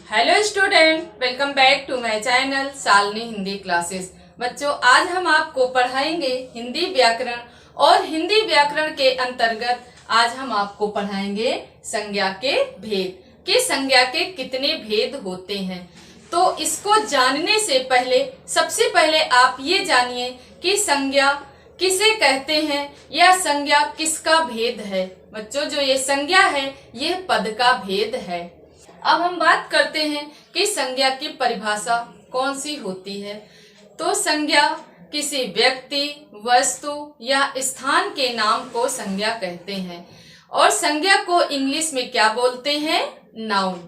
Hello student, welcome back to my channel Shalini Hindi classes. बच्चों, आज हम आपको पढ़ाएंगे हिंदी व्याकरण और हिंदी व्याकरण के अंतर्गत आज हम आपको पढ़ाएंगे संज्ञा के भेद कि संज्ञा के कितने भेद होते हैं। तो इसको जानने से पहले सबसे पहले आप ये जानिए कि संज्ञा किसे कहते हैं या संज्ञा किसका भेद है। बच्चों, जो ये संज्ञा है ये पद का भेद है। अब हम बात करते हैं कि संज्ञा की परिभाषा कौन सी होती है। तो संज्ञा किसी व्यक्ति, वस्तु या स्थान के नाम को संज्ञा कहते हैं और संज्ञा को इंग्लिश में क्या बोलते हैं? नाउन।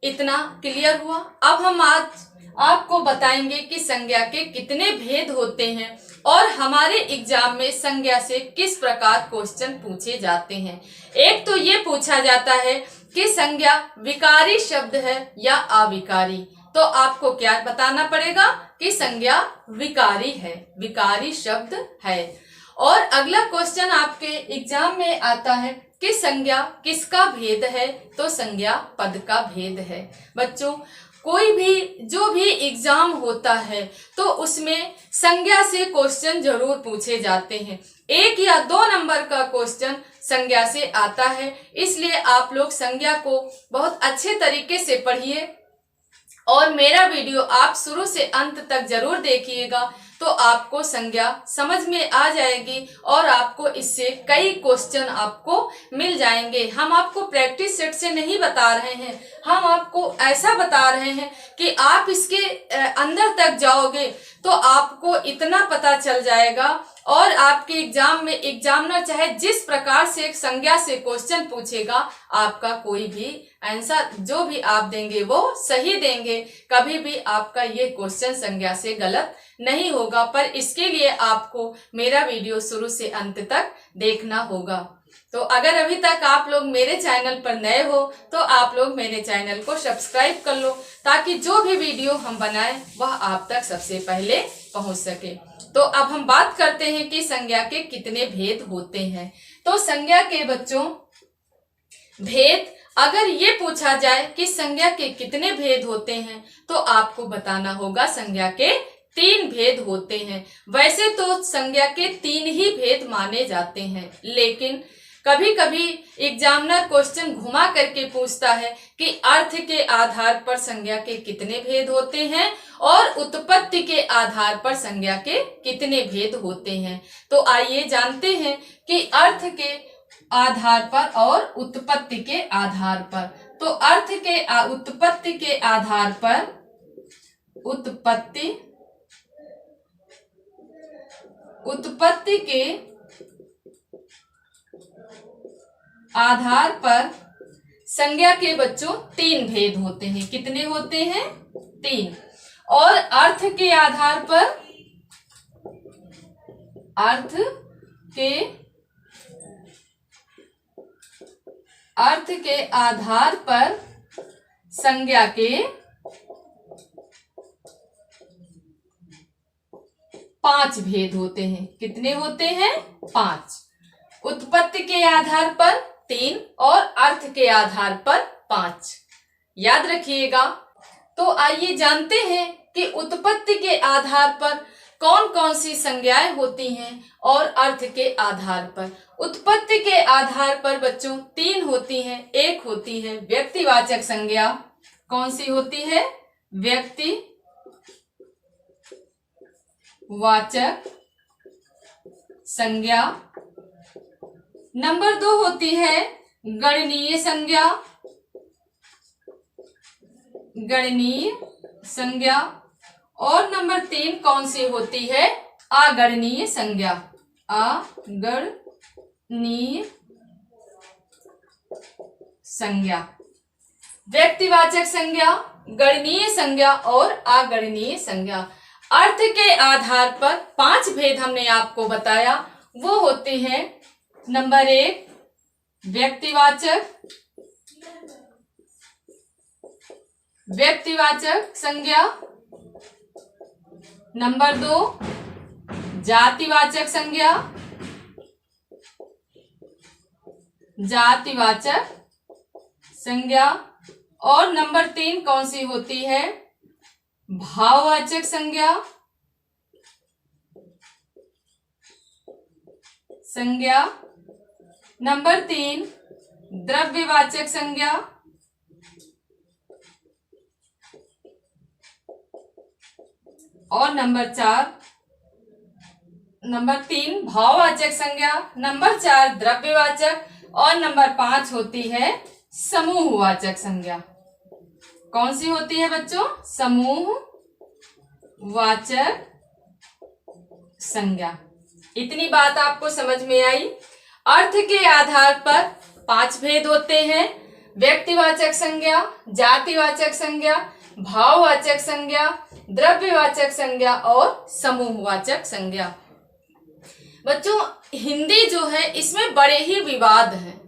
इतना क्लियर हुआ। अब हम आज आपको बताएंगे कि संज्ञा के कितने भेद होते हैं और हमारे एग्जाम में संज्ञा से किस प्रकार क्वेश्चन पूछे जाते हैं। एक तो ये पूछा जाता है कि संज्ञा विकारी शब्द है या अविकारी। तो आपको क्या बताना पड़ेगा कि संज्ञा विकारी है, विकारी शब्द है। और अगला क्वेश्चन आपके एग्जाम में आता है कि संज्ञा किसका भेद है। तो संज्ञा पद का भेद है। बच्चों, कोई भी जो भी एग्जाम होता है तो उसमें संज्ञा से क्वेश्चन जरूर पूछे जाते हैं। 1 या 2 नंबर का क्वेश्चन संज्ञा से आता है, इसलिए आप लोग संज्ञा को बहुत अच्छे तरीके से पढ़िए और मेरा वीडियो आप शुरू से अंत तक जरूर देखिएगा, तो आपको संज्ञा समझ में आ जाएगी और आपको इससे कई क्वेश्चन आपको मिल जाएंगे। हम आपको प्रैक्टिस सेट से नहीं बता रहे हैं, हम आपको ऐसा बता रहे हैं कि आप इसके अंदर तक जाओगे तो आपको इतना पता चल जाएगा और आपके एग्जाम में एग्जामिनर चाहे जिस प्रकार से एक संज्ञा से क्वेश्चन पूछेगा, आपका कोई भी आंसर जो भी आप देंगे वो सही देंगे। कभी भी आपका ये क्वेश्चन संज्ञा से गलत नहीं होगा। पर इसके लिए आपको मेरा वीडियो शुरू से अंत तक देखना होगा। तो अगर अभी तक आप लोग मेरे चैनल पर नए हो तो आप लोग मेरे चैनल को सब्सक्राइब कर लो, ताकि जो भी वीडियो हम बनाएं वह आप तक सबसे पहले पहुंच सके। तो अब हम बात करते हैं कि संज्ञा के कितने भेद होते हैं। तो संज्ञा के बच्चों भेद, अगर ये पूछा जाए कि संज्ञा के कितने भेद होते हैं तो आपको बताना होगा संज्ञा के 3 भेद होते हैं। वैसे तो संज्ञा के 3 ही भेद माने जाते हैं, लेकिन कभी कभी एग्जामिनर क्वेश्चन घुमा करके पूछता है कि अर्थ के आधार पर संज्ञा के कितने भेद होते हैं और उत्पत्ति के आधार पर संज्ञा के कितने भेद होते हैं। तो आइए जानते हैं कि अर्थ के आधार पर और उत्पत्ति के आधार पर। तो अर्थ के उत्पत्ति के आधार पर, उत्पत्ति के आधार पर संज्ञा के बच्चों 3 भेद होते हैं। कितने होते हैं? 3। और अर्थ के आधार पर, अर्थ के आधार पर संज्ञा के 5 भेद होते हैं। कितने होते हैं? 5। उत्पत्ति के आधार पर 3 और अर्थ के आधार पर 5। याद रखिएगा। तो आइए जानते हैं कि उत्पत्ति के आधार पर कौन कौन सी संज्ञाएं होती हैं और अर्थ के आधार पर। उत्पत्ति के आधार पर बच्चों 3 होती हैं। एक होती है व्यक्तिवाचक संज्ञा। कौन सी होती है? व्यक्तिवाचक संज्ञा। नंबर 2 होती है गणनीय संज्ञा। गणनीय संज्ञा। और नंबर 3 कौन सी होती है? अगणनीय संज्ञा। अगणनीय संज्ञा। व्यक्तिवाचक संज्ञा, गणनीय संज्ञा और अगणनीय संज्ञा। अर्थ के आधार पर 5 भेद हमने आपको बताया। वो होते हैं नंबर 1 व्यक्तिवाचक संज्ञा। नंबर 2 जातिवाचक संज्ञा। जातिवाचक संज्ञा। और नंबर 3 कौन सी होती है? भाववाचक संज्ञा। नंबर 3 द्रव्यवाचक संज्ञा। और नंबर 3 भाववाचक संज्ञा, नंबर 4 द्रव्यवाचक और नंबर 5 होती है समूहवाचक संज्ञा। कौन सी होती है बच्चों? समूहवाचक संज्ञा। इतनी बात आपको समझ में आई। अर्थ के आधार पर 5 भेद होते हैं: व्यक्तिवाचक संज्ञा, जातिवाचक संज्ञा, भाववाचक संज्ञा, द्रव्यवाचक संज्ञा और समूहवाचक संज्ञा। बच्चों, हिंदी जो है इसमें बड़े ही विवाद हैं।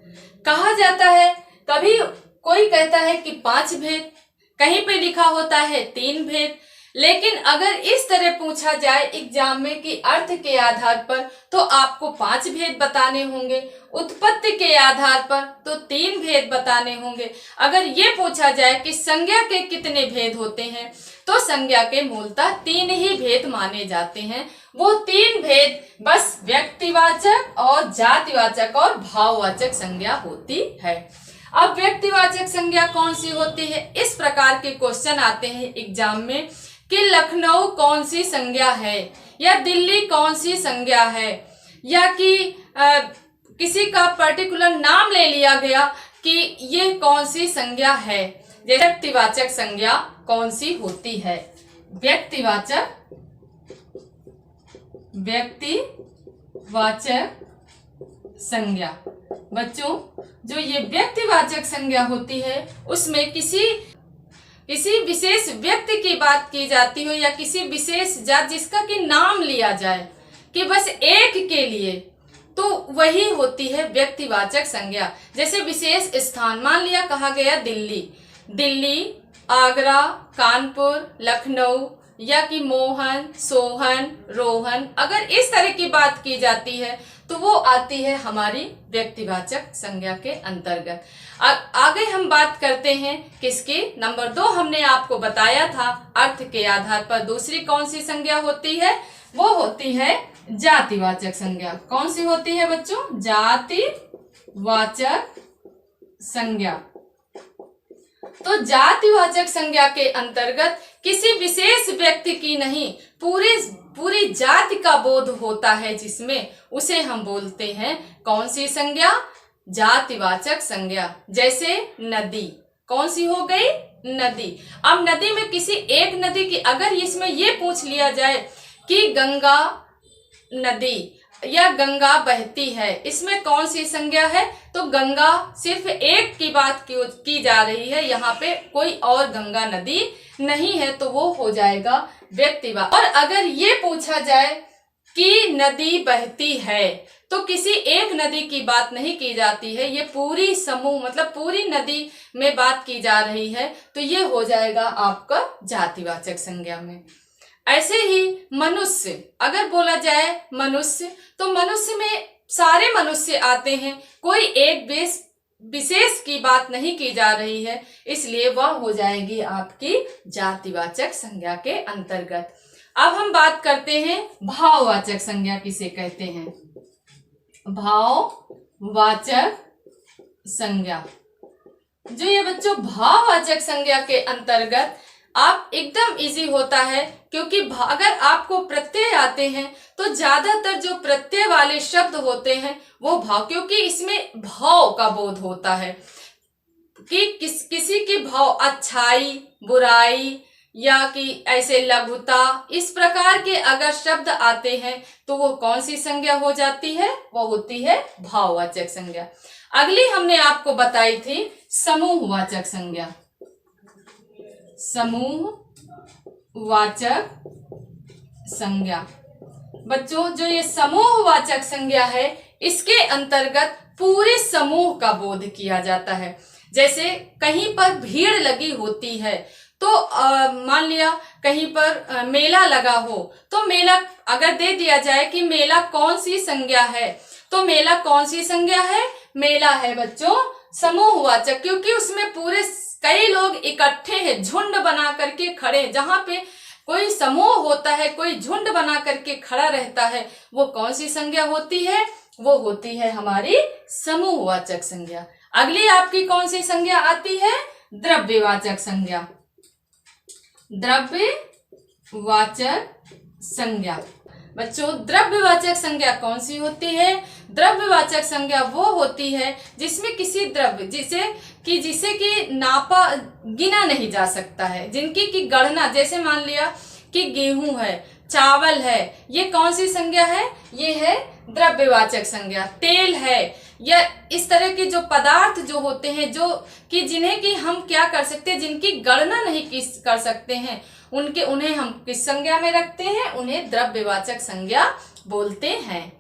कहा जाता है, कभी कोई कहता है कि 5 भेद, कहीं पे लिखा होता है 3 भेद। लेकिन अगर इस तरह पूछा जाए एग्जाम में कि अर्थ के आधार पर, तो आपको 5 भेद बताने होंगे, उत्पत्ति के आधार पर तो 3 भेद बताने होंगे। अगर ये पूछा जाए कि संज्ञा के कितने भेद होते हैं, तो संज्ञा के मूलतः 3 ही भेद माने जाते हैं। वो 3 भेद बस व्यक्तिवाचक और जातिवाचक और भाववाचक संज्ञा होती है। अब व्यक्तिवाचक संज्ञा कौन सी होती है? इस प्रकार के क्वेश्चन आते हैं एग्जाम में कि लखनऊ कौन सी संज्ञा है, या दिल्ली कौन सी संज्ञा है, या कि किसी का पर्टिकुलर नाम ले लिया गया कि ये कौन सी संज्ञा है। व्यक्तिवाचक संज्ञा कौन सी होती है? व्यक्तिवाचक संज्ञा। बच्चों, जो ये व्यक्तिवाचक संज्ञा होती है उसमें किसी विशेष व्यक्ति की बात की जाती हो, या किसी विशेष जात जिसका कि नाम लिया जाए कि बस एक के लिए, तो वही होती है व्यक्तिवाचक संज्ञा। जैसे विशेष स्थान, मान लिया कहा गया दिल्ली, आगरा, कानपुर, लखनऊ, या कि मोहन, सोहन, रोहन, अगर इस तरह की बात की जाती है तो वो आती है हमारी व्यक्तिवाचक संज्ञा के अंतर्गत। आगे हम बात करते हैं किसकी? नंबर 2 हमने आपको बताया था अर्थ के आधार पर दूसरी कौन सी संज्ञा होती है? वो होती है जातिवाचक संज्ञा। कौन सी होती है बच्चों? जातिवाचक संज्ञा। तो जातिवाचक संज्ञा के अंतर्गत किसी विशेष व्यक्ति की नहीं, पूरी जाति का बोध होता है, जिसमें उसे हम बोलते हैं कौन सी संज्ञा? जातिवाचक संज्ञा। जैसे नदी, कौन सी हो गई? नदी। अब नदी में किसी एक नदी की, अगर इसमें ये पूछ लिया जाए कि गंगा नदी या गंगा बहती है, इसमें कौन सी संज्ञा है? तो गंगा सिर्फ एक की बात की जा रही है, यहाँ पे कोई और गंगा नदी नहीं है, तो वो हो जाएगा व्यक्तिवाचक। और अगर ये पूछा जाए कि नदी बहती है, तो किसी एक नदी की बात नहीं की जाती है, ये पूरी समूह मतलब पूरी नदी में बात की जा रही है, तो ये हो जाएगा आपका जातिवाचक संज्ञा में। ऐसे ही मनुष्य, अगर बोला जाए मनुष्य, तो मनुष्य में सारे मनुष्य आते हैं, कोई एक विशेष की बात नहीं की जा रही है, इसलिए वह हो जाएगी आपकी जातिवाचक संज्ञा के अंतर्गत। अब हम बात करते हैं भाववाचक संज्ञा किसे कहते हैं? भाववाचक संज्ञा। जो ये बच्चों भाववाचक संज्ञा के अंतर्गत आप एकदम इजी होता है, क्योंकि अगर आपको प्रत्यय आते हैं तो ज्यादातर जो प्रत्यय वाले शब्द होते हैं वो भाव, क्योंकि इसमें भाव का बोध होता है कि किसी की भाव, अच्छाई, बुराई, या कि ऐसे लघुता, इस प्रकार के अगर शब्द आते हैं तो वो कौन सी संज्ञा हो जाती है? वो होती है भाववाचक संज्ञा। अगली हमने आपको बताई थी समूहवाचक संज्ञा। समूहवाचक संज्ञा। बच्चों, जो ये समूहवाचक संज्ञा है, इसके अंतर्गत पूरे समूह का बोध किया जाता है। जैसे कहीं पर भीड़ लगी होती है, तो मान लिया कहीं पर मेला लगा हो, तो मेला अगर दे दिया जाए कि मेला कौन सी संज्ञा है, तो मेला कौन सी संज्ञा है? मेला है बच्चों समूहवाचक, क्योंकि उसमें पूरे कई लोग इकट्ठे हैं, झुंड बना करके खड़े, जहां पे कोई समूह होता है, कोई झुंड बना करके खड़ा रहता है, वो कौन सी संज्ञा होती है? वो होती है हमारी समूहवाचक संज्ञा। अगली आपकी कौन सी संज्ञा आती है? द्रव्यवाचक संज्ञा। द्रव्यवाचक संज्ञा। बच्चों, द्रव्यवाचक संज्ञा कौन सी होती है? द्रव्यवाचक संज्ञा वो होती है जिसमें किसी द्रव्य जिसे कि नापा गिना नहीं जा सकता है, जिनकी की गणना, जैसे मान लिया कि गेहूं है, चावल है, ये कौन सी संज्ञा है? ये है द्रव्यवाचक संज्ञा। तेल है, या इस तरह के जो पदार्थ जो होते हैं, जो कि जिन्हें कि हम क्या कर सकते हैं, जिनकी गणना नहीं कर सकते हैं, उन्हें हम किस संज्ञा में रखते हैं? उन्हें द्रव्यवाचक संज्ञा बोलते हैं।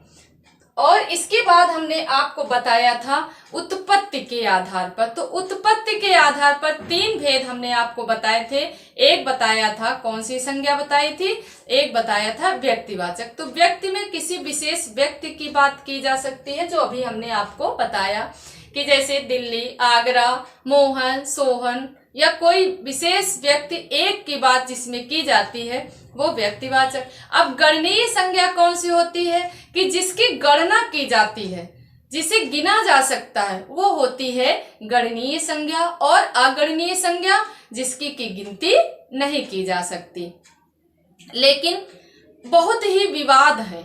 और इसके बाद हमने आपको बताया था उत्पत्ति के आधार पर। तो उत्पत्ति के आधार पर 3 भेद हमने आपको बताए थे। एक बताया था, कौन सी संज्ञा बताई थी? एक बताया था व्यक्तिवाचक। तो व्यक्ति में किसी विशेष व्यक्ति की बात की जा सकती है, जो अभी हमने आपको बताया कि जैसे दिल्ली, आगरा, मोहन, सोहन, या कोई विशेष व्यक्ति एक की बात जिसमें की जाती है, वो व्यक्तिवाचक। अब गणनीय संज्ञा कौन सी होती है? कि जिसकी गणना की जाती है, जिसे गिना जा सकता है, वो होती है गणनीय संज्ञा। और अगणनीय संज्ञा जिसकी की गिनती नहीं की जा सकती। लेकिन बहुत ही विवाद है।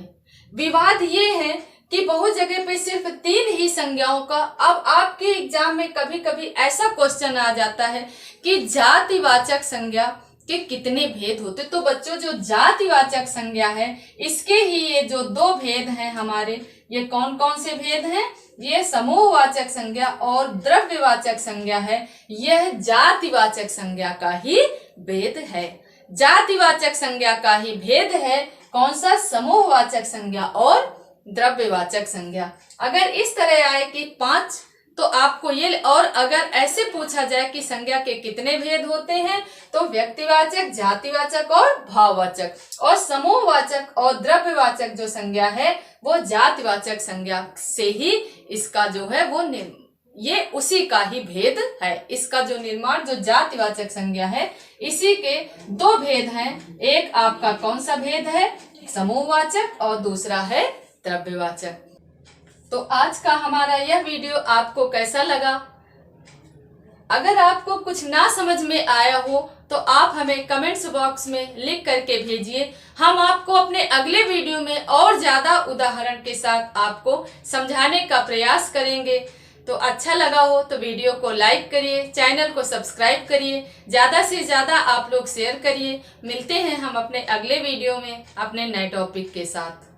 विवाद ये है कि बहुत जगह पे सिर्फ 3 ही संज्ञाओं का। अब आपके एग्जाम में कभी कभी ऐसा क्वेश्चन आ जाता है कि जातिवाचक संज्ञा के कितने भेद होते? तो बच्चों, जो जातिवाचक संज्ञा है, इसके ही ये जो 2 भेद हैं हमारे, ये कौन कौन से भेद हैं? ये समूहवाचक संज्ञा और द्रव्यवाचक संज्ञा है। यह जातिवाचक संज्ञा का ही भेद है। जातिवाचक संज्ञा का ही भेद है कौन सा? समूहवाचक संज्ञा और द्रव्यवाचक संज्ञा। अगर इस तरह आए कि 5, तो आपको ये, और अगर ऐसे पूछा जाए कि संज्ञा के कितने भेद होते हैं, तो व्यक्तिवाचक, जातिवाचक और भाववाचक। और समूहवाचक और द्रव्यवाचक जो संज्ञा है, वो जातिवाचक संज्ञा से ही इसका जो है वो ये उसी का ही भेद है। इसका जो निर्माण, जो जातिवाचक संज्ञा है, इसी के 2 भेद हैं। एक आपका कौन सा भेद है? समूहवाचक, और दूसरा है द्रव्यवाचक। तो आज का हमारा यह वीडियो आपको कैसा लगा? अगर आपको कुछ ना समझ में आया हो तो आप हमें कमेंट्स बॉक्स में लिख करके भेजिए। हम आपको अपने अगले वीडियो में और ज्यादा उदाहरण के साथ आपको समझाने का प्रयास करेंगे। तो अच्छा लगा हो तो वीडियो को लाइक करिए, चैनल को सब्सक्राइब करिए, ज्यादा से ज्यादा आप लोग शेयर करिए। मिलते हैं हम अपने अगले वीडियो में अपने नए टॉपिक के साथ।